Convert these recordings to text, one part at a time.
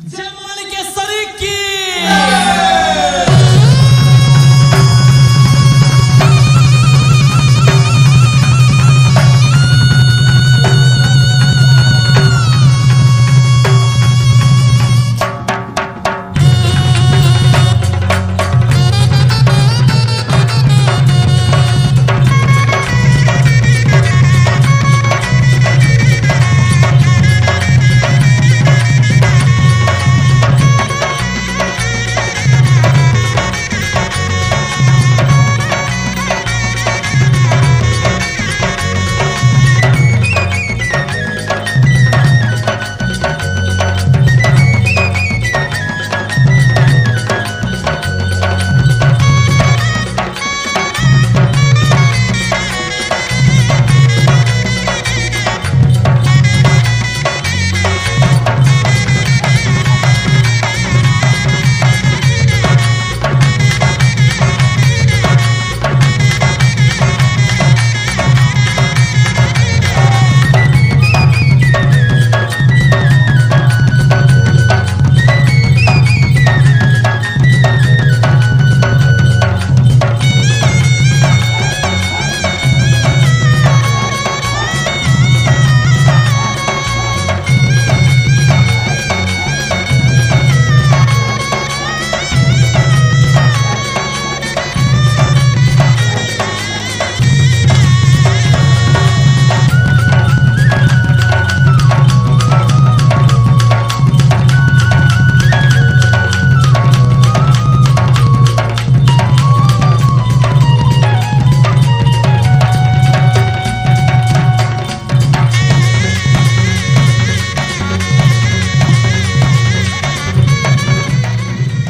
जयमाली के सरीक की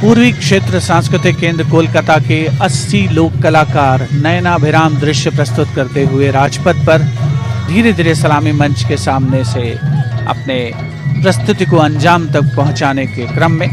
पूर्वी क्षेत्र सांस्कृतिक केंद्र कोलकाता के 80 लोक कलाकार नयनाभिराम दृश्य प्रस्तुत करते हुए राजपथ पर धीरे धीरे सलामी मंच के सामने से अपने प्रस्तुति को अंजाम तक पहुंचाने के क्रम में